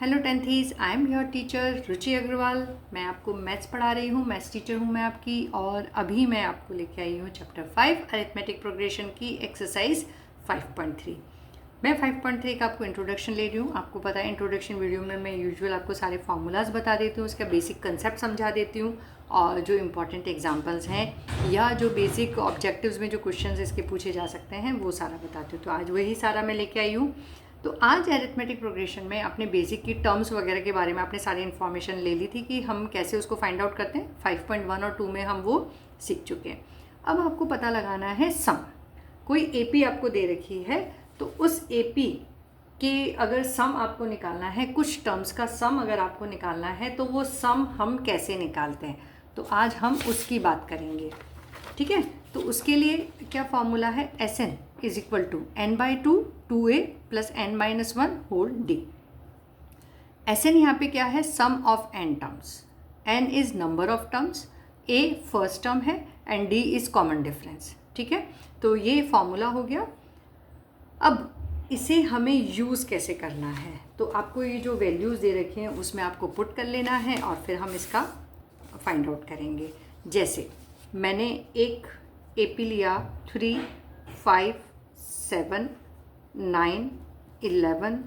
Hello tenthies, I am your teacher Ruchi Agarwal. मैं आपको maths पढ़ा रही हूँ। मैथ्स टीचर हूँ मैं आपकी। और अभी मैं आपको लेके आई हूँ चैप्टर 5 अरिथमेटिक प्रोग्रेशन की एक्सरसाइज 5.3। मैं 5.3 का आपको इंट्रोडक्शन ले रही हूँ। आपको पता है इंट्रोडक्शन वीडियो में मैं यूजुअल आपको सारे फार्मूलाज बता देती हूँ, उसका बेसिक कंसेप्ट समझा देती हूँ और जो इंपॉर्टेंट एग्जांपल्स हैं या जो बेसिक ऑब्जेक्टिव्स में जो क्वेश्चंस इसके पूछे जा सकते हैं वो सारा बताती हूँ। तो आज वही सारा मैं लेके आई हूँ। तो आज अरिथमेटिक प्रोग्रेशन में अपने बेसिक की टर्म्स वगैरह के बारे में आपने सारी इन्फॉर्मेशन ले ली थी कि हम कैसे उसको फाइंड आउट करते हैं। 5.1 और 2 में हम वो सीख चुके हैं। अब आपको पता लगाना है सम। कोई एपी आपको दे रखी है तो उस एपी के अगर सम आपको निकालना है, कुछ टर्म्स का सम अगर आपको निकालना है तो वो सम हम कैसे निकालते हैं, तो आज हम उसकी बात करेंगे। ठीक है, तो उसके लिए क्या फॉर्मूला है, s N is equal to N by two 2a plus n minus 1 whole d. S n यहाँ पे क्या है, sum of n terms. N is number of terms, a first term है and d is common difference. ठीक है, तो ये formula हो गया। अब इसे हमें यूज़ कैसे करना है, तो आपको ये जो वैल्यूज़ दे रखे हैं उसमें आपको पुट कर लेना है और फिर हम इसका फाइंड आउट करेंगे। जैसे मैंने एक एपी लिया 3, 5, 7, 9, 11,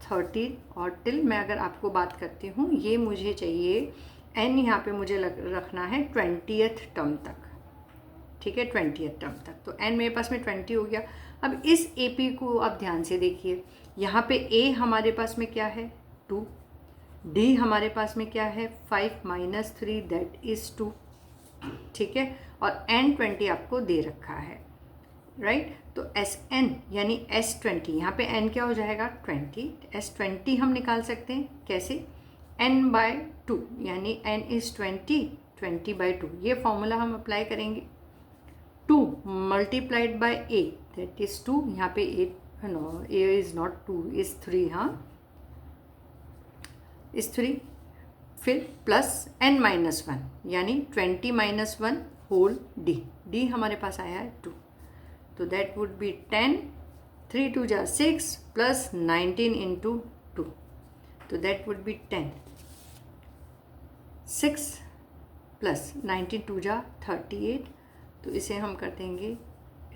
13 और टिल मैं अगर आपको बात करती हूँ, ये मुझे चाहिए एन यहाँ पे मुझे रखना है 20th टर्म तक। ठीक है, 20th टर्म तक। तो एन मेरे पास में 20 हो गया। अब इस एपी को आप ध्यान से देखिए, यहाँ पे ए हमारे पास में क्या है 2, डी हमारे पास में क्या है 5 माइनस 3 दैट इज़ 2। ठीक है, और एन 20 आपको दे रखा है, राइट। तो एस एन यानी एस 20, यहाँ पे एन क्या हो जाएगा 20। एस 20 हम निकाल सकते हैं कैसे, एन बाय 2 यानी एन इज़ 20 बाई 2। ये फॉर्मूला हम अप्लाई करेंगे। 2 multiplied by a that is 2। यहाँ पे a no, a is not 2 is 3, हाँ इज़ 3। फिर प्लस एन माइनस 1 यानी 20 माइनस 1 होल डी। डी हमारे पास आया है 2, तो दैट वुड बी 10, 3 2 जा 6 प्लस 19 इंटू 2, तो दैट वुड बी 10। 6 प्लस 19 2 जा 38, तो इसे हम कर देंगे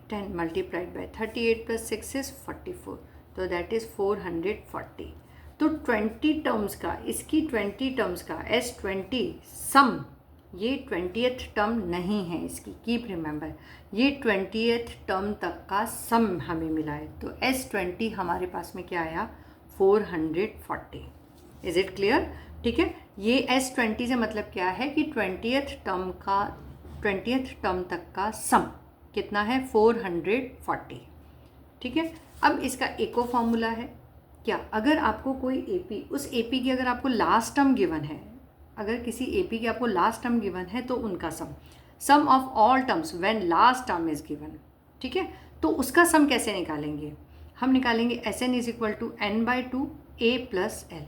10 मल्टीप्लाइड बाय 38 प्लस 6 इज 44, तो दैट इज़ 440। तो 20 टर्म्स का, इसकी 20 टर्म्स का S20 सम, ये 20th टर्म नहीं है इसकी, कीप रिमेंबर, ये 20th टर्म तक का सम हमें मिला है। तो S20 हमारे पास में क्या आया 440। Is it clear? ठीक है, ये S20 से मतलब क्या है कि 20th टर्म तक का सम कितना है 440। ठीक है, अब इसका एक और फॉर्मूला है क्या, अगर आपको कोई एपी, उस एपी की अगर आपको लास्ट टर्म गिवन है, अगर किसी एपी की आपको लास्ट टर्म गिवन है तो उनका sum of all terms when last term is given. ठीक है, तो उसका सम कैसे निकालेंगे, हम निकालेंगे s N is equal to N by 2 a plus l.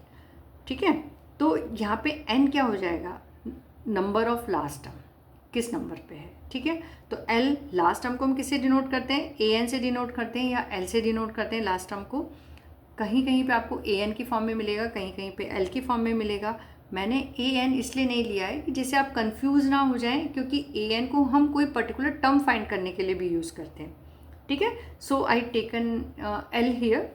ठीक है, तो यहाँ पे एन क्या हो जाएगा, नंबर ऑफ लास्ट टर्म किस नंबर पे है। ठीक है, तो एल लास्ट टर्म को हम किससे डिनोट करते हैं, ए एन से डिनोट करते हैं या एल से डिनोट करते हैं लास्ट टर्म को। कहीं कहीं पे आपको ए एन की फॉर्म में मिलेगा, कहीं कहीं पे एल की फॉर्म में मिलेगा। मैंने ए एन इसलिए नहीं लिया है कि जिससे आप कंफ्यूज ना हो जाएं, क्योंकि ए एन को हम कोई पर्टिकुलर टर्म फाइंड करने के लिए भी यूज़ करते हैं। ठीक है, so I taken l here,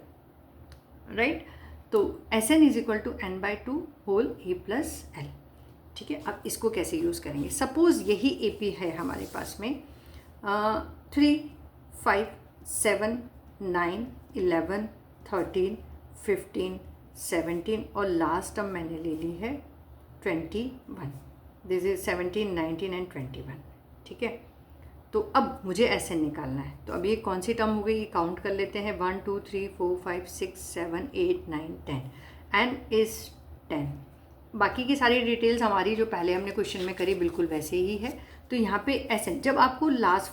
right. तो s N is equal to N by 2 whole a plus l. ठीक है, अब इसको कैसे यूज़ करेंगे, सपोज़ यही ए पी है हमारे पास में 3, 5, 7, 9, 11, 13, 15, 17 और लास्ट टर्म मैंने ले ली है 21। This is 17, 19 and 21। ठीक है, तो अब मुझे एस एन निकालना है। तो अब ये कौन सी टर्म हो गई, काउंट कर लेते हैं, 1 2 3 4 5 6 7 8 9 10, एन इज़ 10। बाकी की सारी डिटेल्स हमारी जो पहले हमने क्वेश्चन में करी बिल्कुल वैसे ही है। तो यहाँ पे एस एन, जब आपको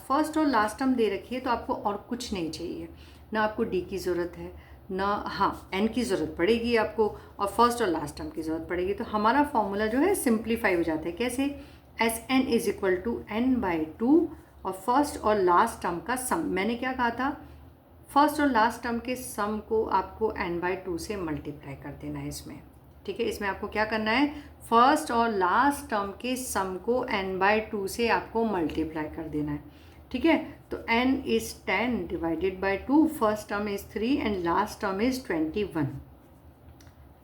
फर्स्ट और लास्ट टर्म दे रखी है तो आपको और कुछ नहीं चाहिए, ना आपको डी की ज़रूरत है, ना हाँ एन की ज़रूरत पड़ेगी आपको, और फर्स्ट और लास्ट टर्म की ज़रूरत पड़ेगी। तो हमारा फॉर्मूला जो है सिंप्लीफाई हो जाता है। कैसे, S N is equal to N by 2 और फर्स्ट और लास्ट टर्म का सम। मैंने क्या कहा था, फर्स्ट और लास्ट टर्म के सम को आपको n बाई 2 से मल्टीप्लाई कर देना है इसमें। ठीक है, इसमें आपको क्या करना है, फर्स्ट और लास्ट टर्म के सम को n/2 से आपको मल्टीप्लाई कर देना है। ठीक है, तो n is 10 divided by 2, first term is 3 and last term is 21,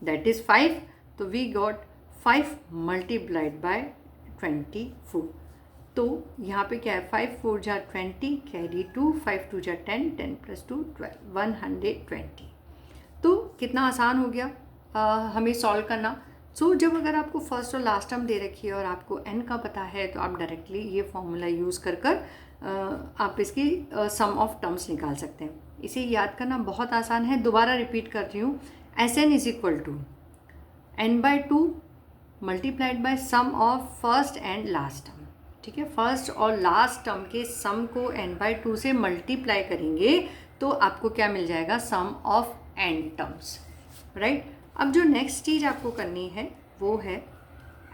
that is 5। तो वी गॉट 5 मल्टीप्लाइड बाय 24। तो यहाँ पे क्या है, 5 4 जा 20 कैरी 2, 5 2 जा 10, 10 + 2 12, 120। तो कितना आसान हो गया हमें सॉल्व करना। सो जब अगर आपको फर्स्ट और लास्ट टर्म दे रखी है और आपको n का पता है तो आप डायरेक्टली ये फॉर्मूला यूज़ कर आप इसकी सम ऑफ टर्म्स निकाल सकते हैं। इसे याद करना बहुत आसान है, दोबारा रिपीट कर रही हूँ, Sn = n/2 multiplied by sum of first and last term. ठीक है, फर्स्ट और लास्ट टर्म के सम को n/2 से मल्टीप्लाई करेंगे तो आपको क्या मिल जाएगा, sum of n terms, right. अब जो नेक्स्ट चीज़ आपको करनी है वो है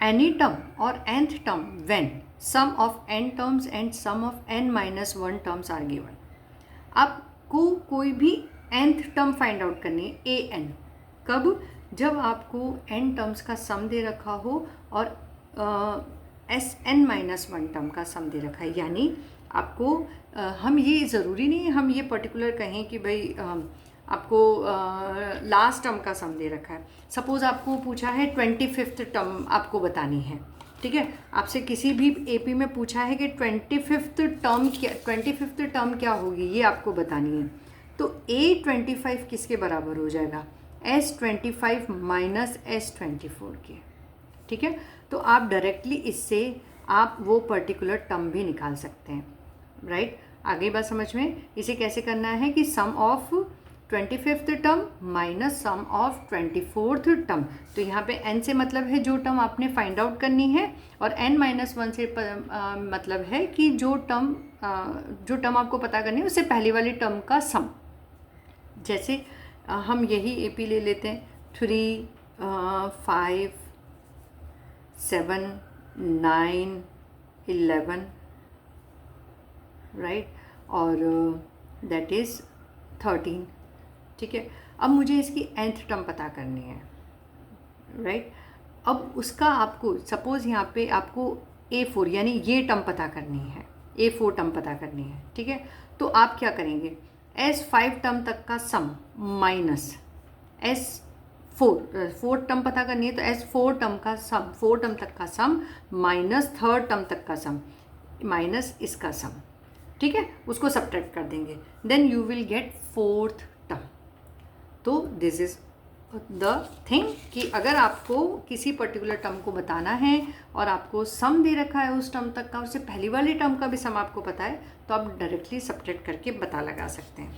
एनी टर्म और nth term when sum of n terms and sum of n-1 terms are given. आपको कोई भी nth टर्म फाइंड आउट करनी है, an, कब, जब आपको n टर्म्स का सम दे रखा हो और Sn-1 टर्म का सम दे रखा है। यानी आपको हम ये ज़रूरी नहीं है हम ये पर्टिकुलर कहें कि भाई आपको लास्ट टर्म का सम दे रखा है। सपोज़ आपको पूछा है 25th टर्म आपको बतानी है, ठीक है, आपसे किसी भी AP में पूछा है कि 25th टर्म क्या होगी, ये आपको बतानी है। तो A25 किसके बराबर हो जाएगा, S25 माइनस S24 के। ठीक है, तो आप डायरेक्टली इससे आप वो पर्टिकुलर टर्म भी निकाल सकते हैं, राइट। आगे बात समझ में, इसे कैसे करना है कि sum of 25th term minus sum of 24th term. तो यहाँ पे n से मतलब है जो टर्म आपने फाइंड आउट करनी है और n-1 से मतलब है कि जो टर्म आपको पता करनी है उससे पहली वाली टर्म का सम। जैसे हम यही AP ले लेते हैं, 3 5 7 9 11, राइट, और दैट इज़ 13। ठीक है, अब मुझे इसकी nth टर्म पता करनी है, राइट। अब उसका आपको सपोज़ यहाँ पे आपको A4 यानी ये टर्म पता करनी है, A4 टर्म पता करनी है। ठीक है, तो आप क्या करेंगे, S5 टर्म तक का सम माइनस S4 टर्म पता करनी है तो S4 टर्म का सम, 4 टर्म तक का सम माइनस 3rd टर्म तक का सम माइनस इसका सम। ठीक है, उसको सब्ट्रैक्ट कर देंगे, then you will get 4th term. तो दिस इज़ द थिंग कि अगर आपको किसी पर्टिकुलर टर्म को बताना है और आपको सम दे रखा है उस टर्म तक का, उससे पहली वाली टर्म का भी सम आपको पता है, तो आप डायरेक्टली सब्ट्रैक्ट करके पता लगा सकते हैं।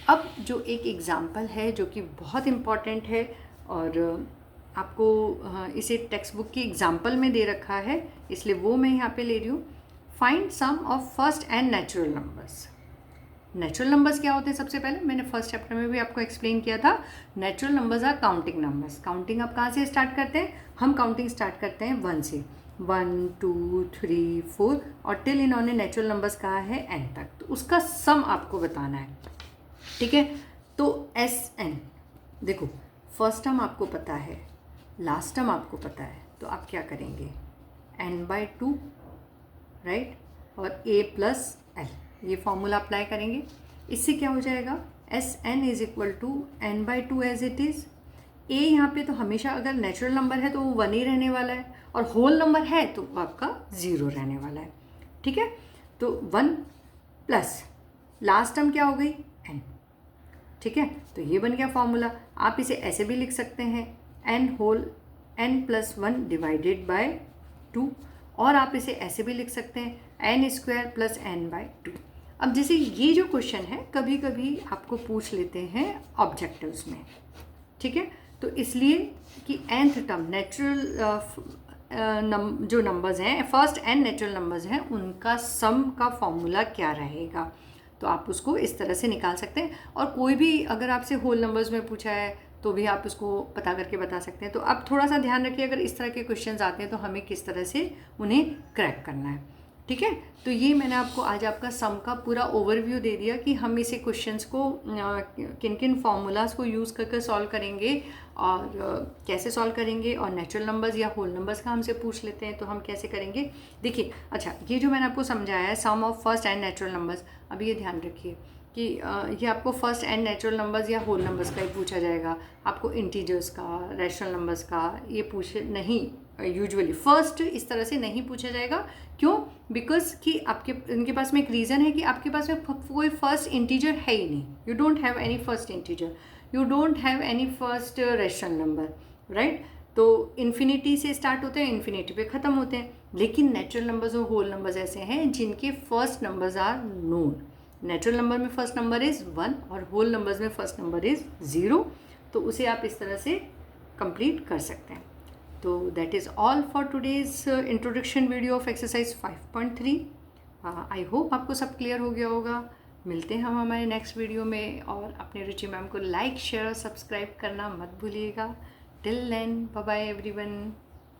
अब जो एक एग्ज़ाम्पल है जो कि बहुत इम्पॉर्टेंट है और आपको इसे टेक्स्ट बुक की एग्ज़ाम्पल में दे रखा है, इसलिए वो मैं यहाँ पे ले रही हूँ। Find sum of first and natural numbers. Natural numbers क्या होते हैं, सबसे पहले मैंने फर्स्ट चैप्टर में भी आपको एक्सप्लेन किया था, natural numbers are counting numbers. Counting आप कहाँ से स्टार्ट करते हैं, हम काउंटिंग स्टार्ट करते हैं 1 से, 1 2 3 4 और टिल इन्होंने नेचुरल नंबर्स कहा है n तक, तो उसका सम आपको बताना है। ठीक है, तो Sn, देखो फर्स्ट टर्म आपको पता है, लास्ट टर्म आपको पता है, तो आप क्या करेंगे, n/2, राइट, और A + L, ये फॉर्मूला अप्लाई करेंगे। इससे क्या हो जाएगा, Sn = n/2 as it is. A यहाँ पे तो हमेशा अगर नेचुरल नंबर है तो वो 1 ही रहने वाला है और होल नंबर है तो वो आपका 0 रहने वाला है। ठीक है, तो 1 प्लस लास्ट टर्म क्या हो गई, n। ठीक है, तो ये बन गया फॉर्मूला। आप इसे ऐसे भी लिख सकते हैं, n + 1 / 2, और आप इसे ऐसे भी लिख सकते हैं n² + n/2। अब जैसे ये जो क्वेश्चन है कभी कभी आपको पूछ लेते हैं ऑब्जेक्टिव्स में, ठीक है, तो इसलिए कि nth टर्म नेचुरल जो नंबर्स हैं, फर्स्ट n नेचुरल नंबर्स हैं, उनका सम का फॉर्मूला क्या रहेगा, तो आप उसको इस तरह से निकाल सकते हैं। और कोई भी अगर आपसे होल नंबर्स में पूछा है तो भी आप उसको पता करके बता सकते हैं। तो आप थोड़ा सा ध्यान रखिए, अगर इस तरह के क्वेश्चंस आते हैं तो हमें किस तरह से उन्हें क्रैक करना है। ठीक है। तो ये मैंने आपको आज आपका सम का पूरा ओवरव्यू दे दिया कि हम इसे क्वेश्चंस को किन किन फार्मूलाज को यूज़ करके सॉल्व करेंगे और कैसे सॉल्व करेंगे, और नेचुरल नंबर्स या होल नंबर्स का हमसे पूछ लेते हैं तो हम कैसे करेंगे। देखिए, अच्छा, ये जो मैंने आपको समझाया है sum of first and natural numbers, अभी ये ध्यान रखिए कि ये आपको फर्स्ट एंड नेचुरल नंबर्स या होल नंबर्स का ही पूछा जाएगा, आपको इंटीजर्स का, रैशनल नंबर्स का ये पूछे नहीं। यूजुअली फर्स्ट इस तरह से नहीं पूछा जाएगा। क्यों? बिकॉज कि आपके इनके पास में एक रीज़न है कि आपके पास में कोई फर्स्ट इंटीजर है ही नहीं। You don't have any first integer, you don't have any first rational number, right. तो इन्फिनिटी से स्टार्ट होते हैं, इन्फिनिटी पे ख़त्म होते हैं। लेकिन नेचुरल नंबर्स और होल नंबर्स ऐसे हैं जिनके first numbers are known. Natural number में फर्स्ट नंबर इज़ 1 और होल नंबर्स में फर्स्ट नंबर इज़ 0। तो उसे आप इस तरह से कंप्लीट कर सकते हैं। तो that is all for today's introduction video of exercise 5.3। I hope आपको सब क्लियर हो गया होगा। मिलते हैं हम हमारे नेक्स्ट वीडियो में, और अपने रुचि मैम को लाइक शेयर सब्सक्राइब करना मत भूलिएगा। Till then, bye bye everyone.